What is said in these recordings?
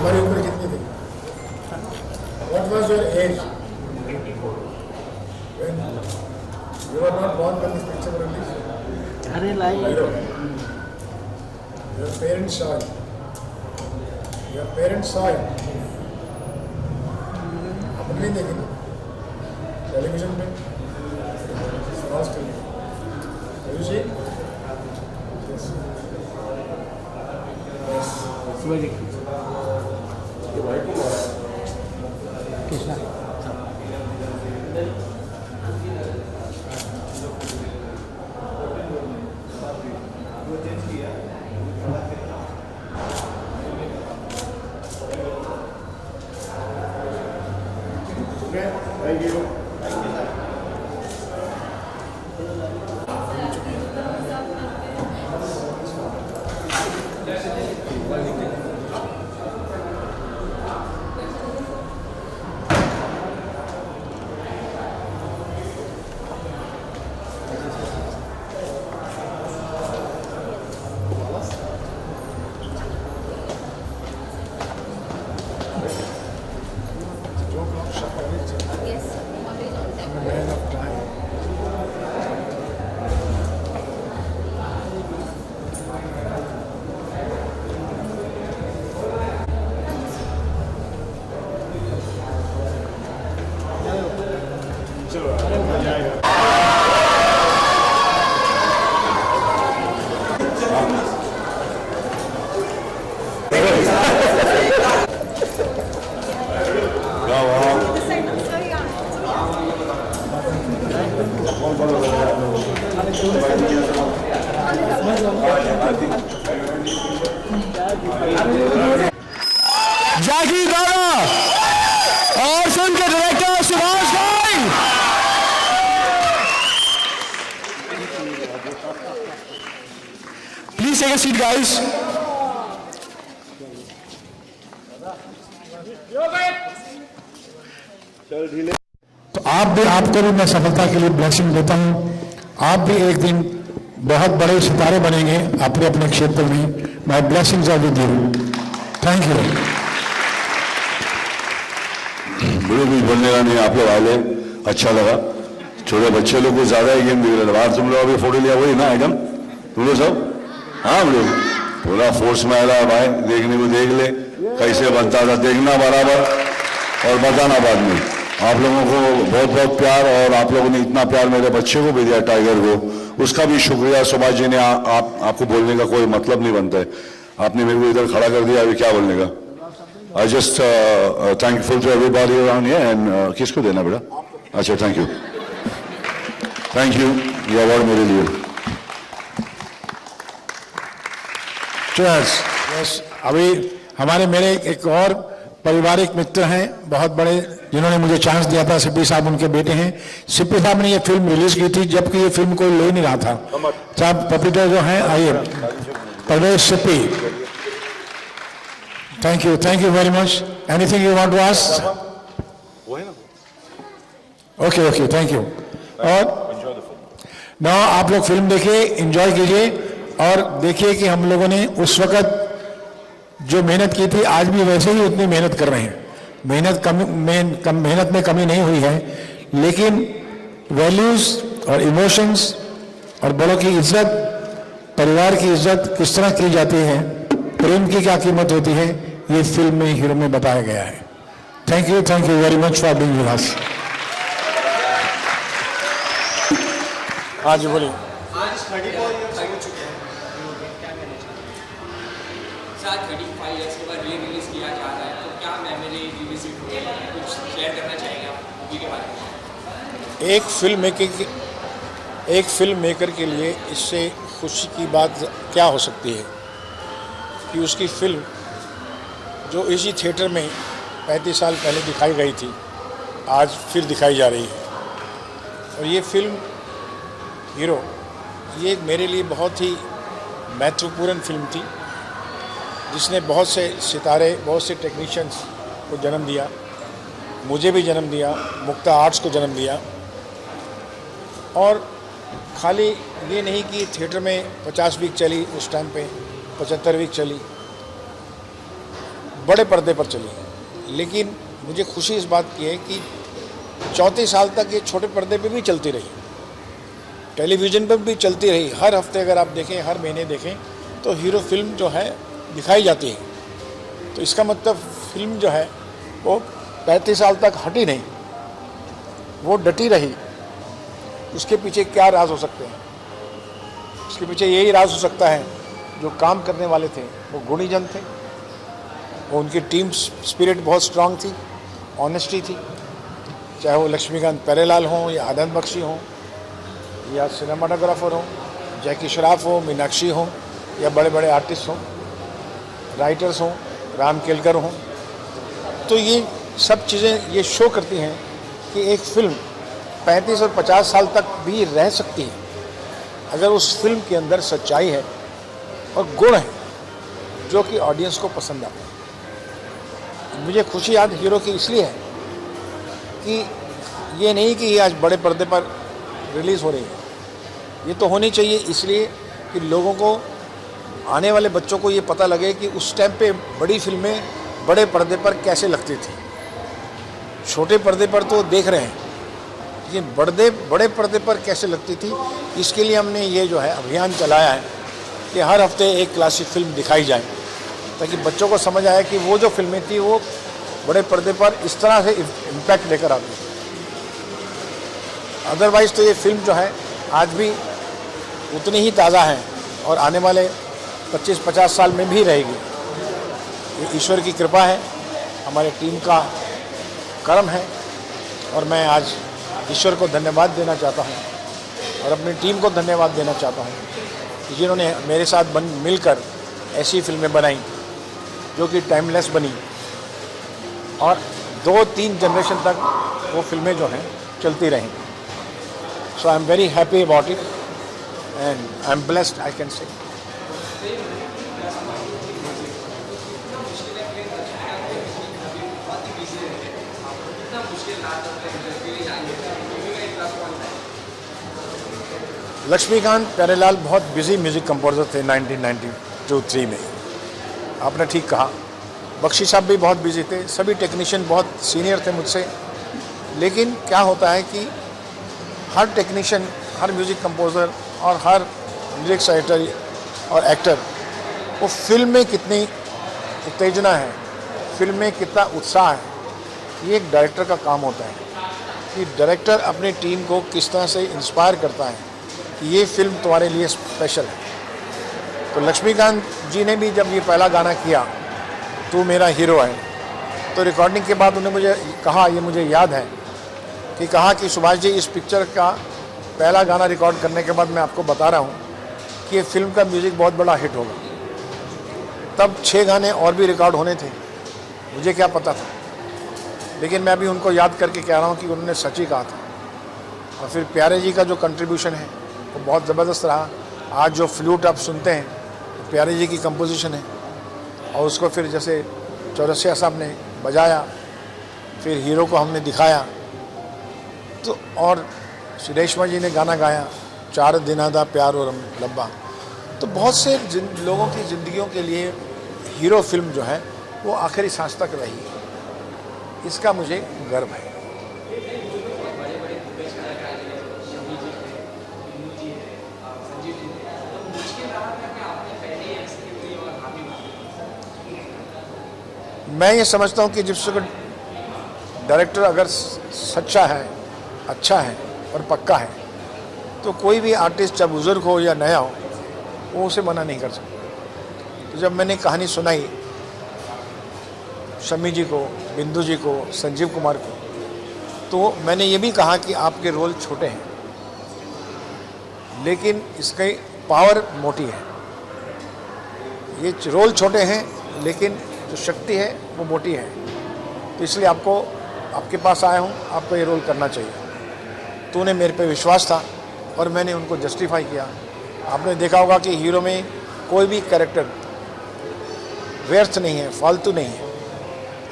हमारी उम्र कितनी थी? What was your age? When you were not born when this picture was released. Hero. Your parents saw it. Your parents saw it. आपने नहीं देखी ना? टेलीविजन पे, smart TV. Have you seen? Yes. Yes. Krishna जाकी दादा और फिल्म के डायरेक्टर सुभाष भाई। Please take a seat guys. तो आपको भी मैं सफलता के लिए ब्लेसिंग देता हूं। आप भी एक दिन बहुत बड़े सितारे बनेंगे अपने अपने क्षेत्र में। My blessings are with you. Thank you. मुझे कुछ बोलने का नहीं, आप लोग आए, अच्छा लगा। छोटे बच्चे लोग को ज्यादा ही गेम दिख रहे थे बाहर। तुम लोग अभी फोटो लिया वही ना आइटम तुम लोग सब? हाँ हम लोग पूरा फोर्स में आ रहा है भाई, देखने को देख ले कैसे बनता था, देखना बराबर और बताना बाद में। आप लोगों को बहुत बहुत प्यार, और आप लोगों ने इतना प्यार मेरे बच्चे को भी दिया, टाइगर को, उसका भी शुक्रिया। सुभाष जी ने आपको बोलने का कोई मतलब नहीं बनता है, आपने मेरे को इधर खड़ा कर दिया, अभी क्या बोलने का। I just thankful to everybody around here and किसको देना बेटा? अच्छा थैंक यू ये अवार्ड मेरे लिए। यस अभी हमारे मेरे एक और पारिवारिक मित्र हैं बहुत बड़े, जिन्होंने मुझे चांस दिया था। सिप्पी साहब उनके बेटे हैं। सिप्पी साहब ने ये फिल्म रिलीज की थी जबकि ये फिल्म कोई ले नहीं रहा था। साहब पपीटर जो हैं, आइए। Parvesh Sippy, thank you very much. Anything you want to ask? Okay thank you. और ना आप लोग फिल्म देखिए, एंजॉय कीजिए और देखिए कि हम लोगों ने उस वक्त जो मेहनत की थी आज भी वैसे ही उतनी मेहनत कर रहे हैं। मेहनत में कमी नहीं हुई है, लेकिन वैल्यूज और इमोशंस और बड़ों की इज्जत, परिवार की इज्जत किस तरह की जाती है, प्रेम की क्या कीमत होती है, ये फिल्म में हीरो में बताया गया है। Thank you very much for being with us. आज बोलिए। आज 34 इयर्स हो चुके हैं, क्या कहना चाहते हैं? 35 इयर्स के बाद रिलीज किया जा रहा है, तो क्या मेमोरी रिविजिट हुई है, कुछ शेयर करना चाहेंगे आप मूवी के बारे में? एक फिल्म मेकर के लिए इससे खुशी की बात क्या हो सकती है कि उसकी फिल्म जो इसी थिएटर में 35 साल पहले दिखाई गई थी आज फिर दिखाई जा रही है। और ये फिल्म हीरो ये मेरे लिए बहुत ही महत्वपूर्ण फिल्म थी, जिसने बहुत से सितारे, बहुत से टेक्नीशियंस को जन्म दिया, मुझे भी जन्म दिया, मुक्ता आर्ट्स को जन्म दिया। और खाली ये नहीं कि थिएटर में 50 वीक चली, उस टाइम पे 75 वीक चली, बड़े पर्दे पर चली, लेकिन मुझे खुशी इस बात की है कि 34 साल तक ये छोटे पर्दे पे भी चलती रही, टेलीविज़न पर भी चलती रही। हर हफ्ते अगर आप देखें, हर महीने देखें तो हीरो फिल्म जो है दिखाई जाती है। तो इसका मतलब फिल्म जो है वो 35 साल तक हटी नहीं, वो डटी रही। उसके पीछे क्या राज हो सकते हैं? उसके पीछे यही राज हो सकता है, जो काम करने वाले थे वो गुणीजन थे, वो उनकी टीम स्पिरिट बहुत स्ट्रांग थी, ऑनेस्टी थी। चाहे वो लक्ष्मीकांत प्यारेलाल हों या आनंद बख्शी हों या सिनेमाटोग्राफर हों, जैकी श्रॉफ हो, मीनाक्षी हों या बड़े बड़े आर्टिस्ट हों, राइटर्स हों, राम केलकर हों, तो ये सब चीज़ें ये शो करती हैं कि एक फिल्म 35 और 50 साल तक भी रह सकती है अगर उस फिल्म के अंदर सच्चाई है और गुण है जो कि ऑडियंस को पसंद आता है। मुझे खुशी आज हीरो की इसलिए है कि ये नहीं कि ये आज बड़े पर्दे पर रिलीज़ हो रही है, ये तो होनी चाहिए इसलिए कि लोगों को, आने वाले बच्चों को ये पता लगे कि उस टाइम पे बड़ी फिल्में बड़े पर्दे पर कैसे लगती थी। छोटे पर्दे पर तो देख रहे हैं, लेकिन बड़े पर्दे पर कैसे लगती थी, इसके लिए हमने ये जो है अभियान चलाया है कि हर हफ्ते एक क्लासिक फिल्म दिखाई जाए, ताकि बच्चों को समझ आए कि वो जो फिल्में थी वो बड़े पर्दे पर इस तरह से इम्पैक्ट लेकर आती थी। अदरवाइज़ तो ये फिल्म जो है आज भी उतनी ही ताज़ा है और आने वाले 25-50 साल में भी रहेगी। ये ईश्वर की कृपा है, हमारे टीम का कर्म है, और मैं आज ईश्वर को धन्यवाद देना चाहता हूँ और अपनी टीम को धन्यवाद देना चाहता हूँ कि जिन्होंने मेरे साथ मिलकर ऐसी फिल्में बनाई जो कि टाइमलेस बनी और 2-3 जनरेशन तक वो फिल्में जो हैं चलती रहें। So I am very happy about it and I am blessed, I can say. Laxmikant Pyarelal बहुत बिजी म्यूज़िक कंपोजर थे 1992-3 में, आपने ठीक कहा। बख्शी साहब भी बहुत बिजी थे, सभी टेक्नीशियन बहुत सीनियर थे मुझसे। लेकिन क्या होता है कि हर टेक्नीशियन, हर म्यूज़िक कंपोजर और हर लिरिक्स राइटर और एक्टर, वो फिल्म में कितनी उत्तेजना है, फिल्म में कितना उत्साह है, ये एक डायरेक्टर का काम होता है कि डायरेक्टर अपनी टीम को किस तरह से इंस्पायर करता है कि ये फिल्म तुम्हारे लिए स्पेशल है। तो लक्ष्मीकांत जी ने भी जब ये पहला गाना किया, तू मेरा हीरो है, तो रिकॉर्डिंग के बाद उन्होंने मुझे कहा, ये मुझे याद है कि कहा कि सुभाष जी, इस पिक्चर का पहला गाना रिकॉर्ड करने के बाद मैं आपको बता रहा हूँ कि ये फिल्म का म्यूज़िक बहुत बड़ा हिट होगा। तब 6 गाने और भी रिकॉर्ड होने थे, मुझे क्या पता था, लेकिन मैं अभी उनको याद करके कह रहा हूँ कि उन्होंने सच ही कहा था। और फिर प्यारे जी का जो कंट्रीब्यूशन है वो बहुत ज़बरदस्त रहा। आज जो फ्लूट आप सुनते हैं तो प्यारे जी की कंपोजिशन है, और उसको फिर जैसे चौरसिया साहब ने बजाया, फिर हीरो को हमने दिखाया, तो और रेशमा जी ने गाना गाया, 4 दिना दा प्यार और लब्बा। तो बहुत से लोगों की ज़िंदगियों के लिए हीरो फिल्म जो है वो आखिरी सांस तक रही है, इसका मुझे गर्व है। मैं ये समझता हूँ कि जिस डायरेक्टर अगर सच्चा है, अच्छा है और पक्का है, तो कोई भी आर्टिस्ट चाहे बुज़ुर्ग हो या नया हो, वो उसे मना नहीं कर सकता। तो जब मैंने कहानी सुनाई शमी जी को, बिंदु जी को, संजीव कुमार को, तो मैंने ये भी कहा कि आपके रोल छोटे हैं लेकिन इसकी पावर मोटी है। ये रोल छोटे हैं लेकिन जो शक्ति है वो मोटी है, तो इसलिए आपके पास आया हूँ, आपको ये रोल करना चाहिए। तो उन्हें मेरे पे विश्वास था और मैंने उनको जस्टिफाई किया आपने देखा होगा कि हीरो में कोई भी कैरेक्टर व्यर्थ नहीं है, फालतू नहीं है।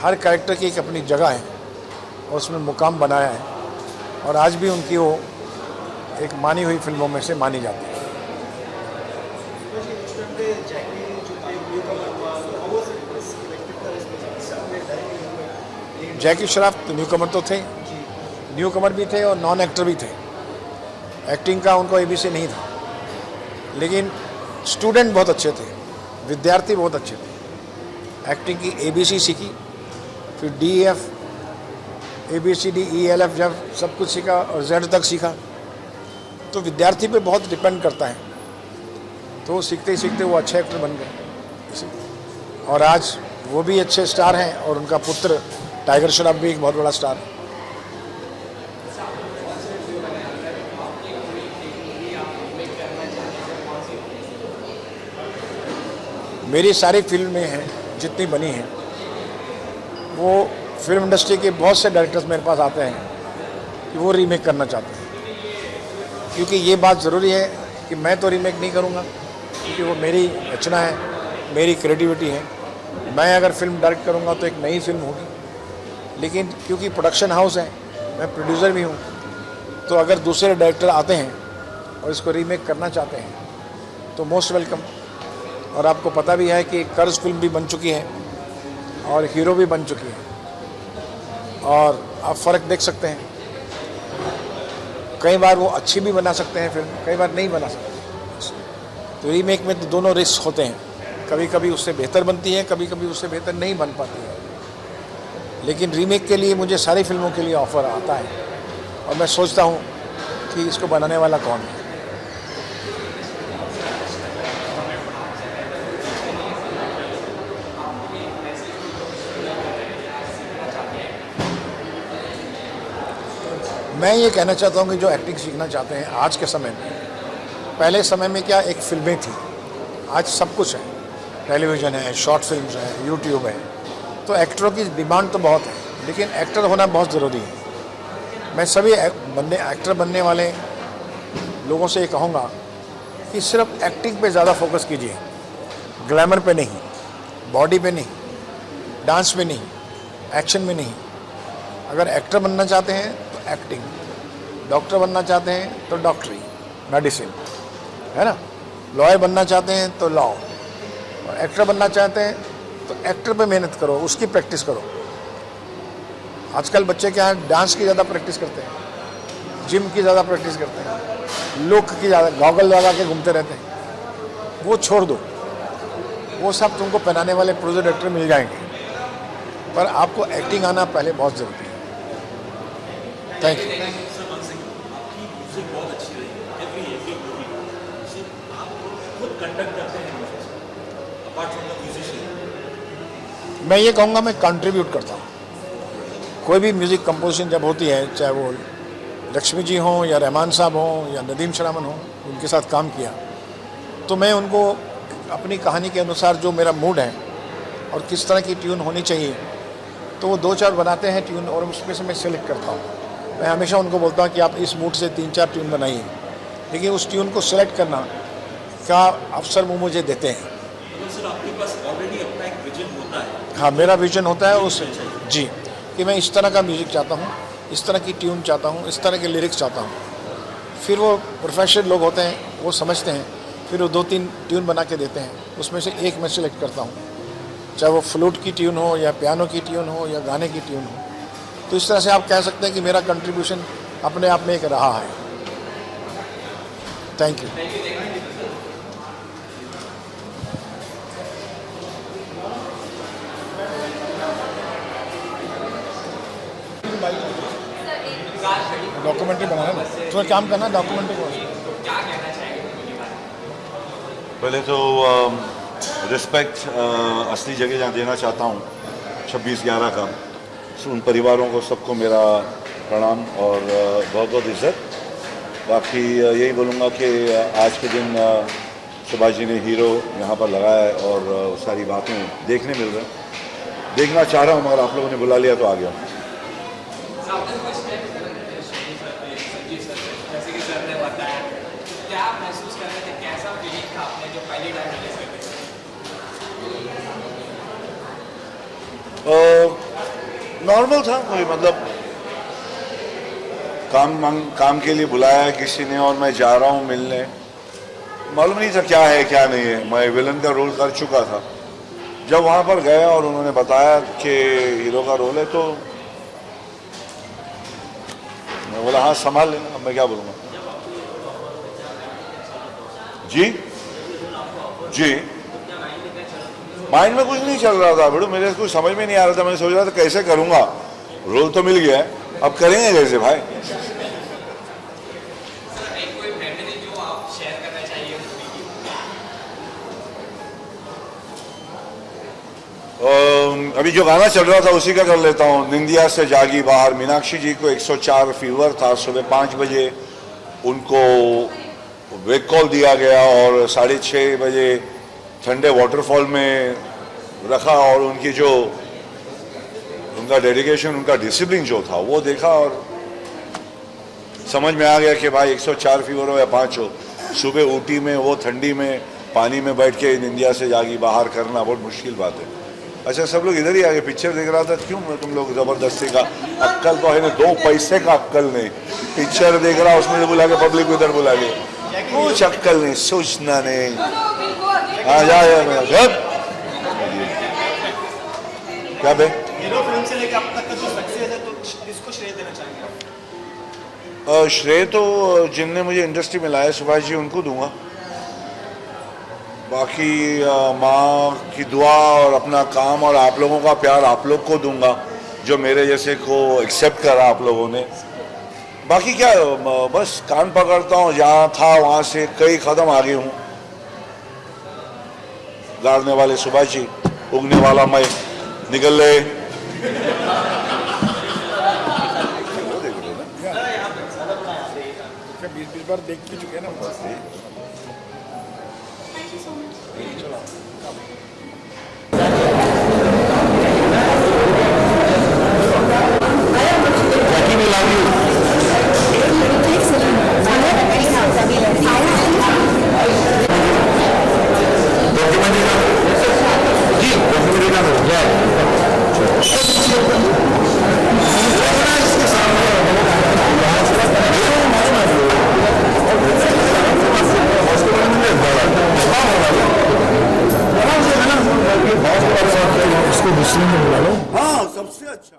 हर कैरेक्टर की एक अपनी जगह है और उसमें मुकाम बनाया है और आज भी उनकी वो एक मानी हुई फिल्मों में से मानी जाती है। जैकी श्रॉफ न्यू कमर तो थे, न्यू कमर भी थे और नॉन एक्टर भी थे। एक्टिंग का उनको एबीसी नहीं था, लेकिन स्टूडेंट बहुत अच्छे थे, विद्यार्थी बहुत अच्छे थे। एक्टिंग की एबीसी सीखी, फिर DEF ABCD ELF जब सब कुछ सीखा और Z तक सीखा। तो विद्यार्थी पे बहुत डिपेंड करता है, तो सीखते ही सीखते वो अच्छे एक्टर बन गए और आज वो भी अच्छे स्टार हैं और उनका पुत्र टाइगर श्रॉफ भी एक बहुत बड़ा स्टार है। मेरी सारी फिल्में हैं जितनी बनी हैं, वो फिल्म इंडस्ट्री के बहुत से डायरेक्टर्स मेरे पास आते हैं कि वो रीमेक करना चाहते हैं, क्योंकि ये बात ज़रूरी है कि मैं तो रीमेक नहीं करूँगा, क्योंकि वो मेरी रचना है, मेरी क्रिएटिविटी है। मैं अगर फिल्म डायरेक्ट करूँगा तो एक नई फिल्म होगी, लेकिन क्योंकि प्रोडक्शन हाउस है, मैं प्रोड्यूसर भी हूँ, तो अगर दूसरे डायरेक्टर आते हैं और इसको रीमेक करना चाहते हैं तो मोस्ट वेलकम। और आपको पता भी है कि कर्ज फिल्म भी बन चुकी है और हीरो भी बन चुकी है और आप फ़र्क देख सकते हैं। कई बार वो अच्छी भी बना सकते हैं फिल्म, कई बार नहीं बना सकते। तो रीमेक में तो दोनों रिस्क होते हैं, कभी कभी उससे बेहतर बनती है, कभी कभी उससे बेहतर नहीं बन पाती है। लेकिन रीमेक के लिए मुझे सारी फिल्मों के लिए ऑफ़र आता है और मैं सोचता हूँ कि इसको बनाने वाला कौन है। मैं ये कहना चाहता हूँ कि जो एक्टिंग सीखना चाहते हैं आज के समय में, पहले समय में क्या एक फिल्में थी, आज सब कुछ है, टेलीविज़न है, शॉर्ट फिल्म्स है, यूट्यूब है। तो एक्टरों की डिमांड तो बहुत है, लेकिन एक्टर होना बहुत ज़रूरी है। मैं सभी एक्टर बनने वाले लोगों से ये कहूँगा कि सिर्फ एक्टिंग पे ज़्यादा फोकस कीजिए, ग्लैमर पे नहीं, बॉडी पे नहीं, डांस में नहीं, एक्शन में नहीं। अगर एक्टर बनना चाहते हैं तो एक्टिंग, डॉक्टर बनना चाहते हैं तो डॉक्टरी, मेडिसिन, है ना, लॉयर बनना चाहते हैं तो लॉ, और एक्टर बनना चाहते हैं तो एक्टर पे मेहनत करो, उसकी प्रैक्टिस करो। आजकल बच्चे क्या है, डांस की ज़्यादा प्रैक्टिस करते हैं, जिम की ज़्यादा प्रैक्टिस करते हैं, लुक की ज़्यादा, गॉगल लगा के घूमते रहते हैं। वो छोड़ दो, वो सब तुमको पहनाने वाले प्रोजेक्टर मिल जाएंगे, पर आपको एक्टिंग आना पहले बहुत ज़रूरी है। Thank you. आपकी म्यूजिक बहुत अच्छी रही, एवरी मूवी सिर्फ आप खुद कंडक्ट करते हैं अपार्ट फ्रॉम द म्यूजिशियन। मैं ये कहूँगा मैं कंट्रीब्यूट करता हूँ। कोई भी म्यूज़िक कंपोजिशन जब होती है, चाहे वो लक्ष्मी जी हों या रहमान साहब हों या नदीम श्रावण हों, उनके साथ काम किया, तो मैं उनको अपनी कहानी के अनुसार जो मेरा मूड है और किस तरह की ट्यून होनी चाहिए, तो वो 2-4 बनाते हैं ट्यून और उसमें से मैं सिलेक्ट करता हूँ। मैं हमेशा उनको बोलता हूँ कि आप इस मूड से 3-4 ट्यून बनाइए, लेकिन उस ट्यून को सिलेक्ट करना का अवसर वो मुझे देते हैं। तो सर आपके पास ऑलरेडी अपना एक विजन होता है? हाँ, मेरा विजन होता है उस जी, कि मैं इस तरह का म्यूज़िक चाहता हूँ, इस तरह की ट्यून चाहता हूँ, इस तरह के लिरिक्स चाहता हूँ। फिर वो प्रोफेशनल लोग होते हैं, वो समझते हैं, फिर वो 2-3 ट्यून बना के देते हैं, उसमें से एक मैं सिलेक्ट करता हूँ, चाहे वो फ्लूट की ट्यून हो या पियानो की ट्यून हो या गाने की ट्यून हो। तो इस तरह से आप कह सकते हैं कि मेरा कंट्रीब्यूशन अपने आप में एक रहा है। Thank you. डॉक्यूमेंट्री बनाना ना, तो काम करना डॉक्यूमेंट्री को। क्या कहना चाहेंगे मूवी के बारे में? पहले तो रिस्पेक्ट असली जगह जहाँ देना चाहता हूँ 26/11 का, उन परिवारों को सबको मेरा प्रणाम और बहुत बहुत इज्जत। बाकी यही बोलूँगा कि आज के दिन सुभाष जी ने हीरो यहाँ पर लगाया है और सारी बातें देखने मिल रहे हैं, देखना चाह रहा हूँ, मगर आप लोगों ने बुला लिया तो आ गया। जैसे कि सर ने बताया, क्या महसूस कर रहे थे, कैसा आपने जो पहली टाइम रिलीज कर नॉर्मल था, कोई मतलब काम के लिए बुलाया है किसी ने और मैं जा रहा हूँ मिलने। मालूम नहीं था क्या है क्या नहीं है, मैं विलन का रोल कर चुका था। जब वहाँ पर गया और उन्होंने बताया कि हीरो का रोल है तो मैं बोला हाँ संभाल लेना, अब मैं क्या बोलूँगा। जी जी माइंड में कुछ नहीं चल रहा था बेटू, मेरे कुछ समझ में नहीं आ रहा था। मैं सोच रहा था कैसे करूँगा, रोल तो मिल गया है, अब करेंगे कैसे भाई। कोई मेमोरी जो आप शेयर करना चाहिए मूवी की? अभी जो गाना चल रहा था उसी का कर लेता हूँ। निंदिया से जागी बाहर, मीनाक्षी जी को 104 फीवर था। सुबह 5 बजे उनको वेक कॉल दिया गया और 6:30 बजे ठंडे वाटरफॉल में रखा और उनकी जो उनका डेडिकेशन, उनका डिसिप्लिन जो था वो देखा और समझ में आ गया कि भाई 104 फीवर हो या 5 हो, सुबह ऊटी में वो ठंडी में पानी में बैठ के निंदिया से जागी बाहर करना बहुत मुश्किल बात है। अच्छा सब लोग इधर ही आगे, पिक्चर देख रहा था, क्यों मैं तुम लोग जबरदस्ती का अक्कल तो है ना, 2 पैसे का अक्कल नहीं। पिक्चर देख रहा उसमें बुला के पब्लिक को इधर बुला के, कुछ अक्कल नहीं, सोचना नहीं। हाँ जा मेरा जब क्या बे हीरो फिल्म से लेकर अब तक का जो सक्सेस है तो किसको श्रेय देना चाहेंगे आप? श्रेय तो जिनने मुझे इंडस्ट्री में लाया सुभाष जी उनको दूंगा। बाकी माँ की दुआ और अपना काम और आप लोगों का प्यार आप लोग को दूंगा जो मेरे जैसे को एक्सेप्ट करा आप लोगों ने। बाकी क्या बस कान पकड़ता हूँ, जहाँ था वहाँ से कई कदम आगे हूँ। गाड़ने वाले सुभाष जी, उगने वाला मैं, निकल ले। बीस बार देख भी चुके हैं ना। इसको दूसरे में बुला लो। हाँ सबसे अच्छा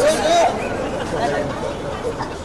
Thank you.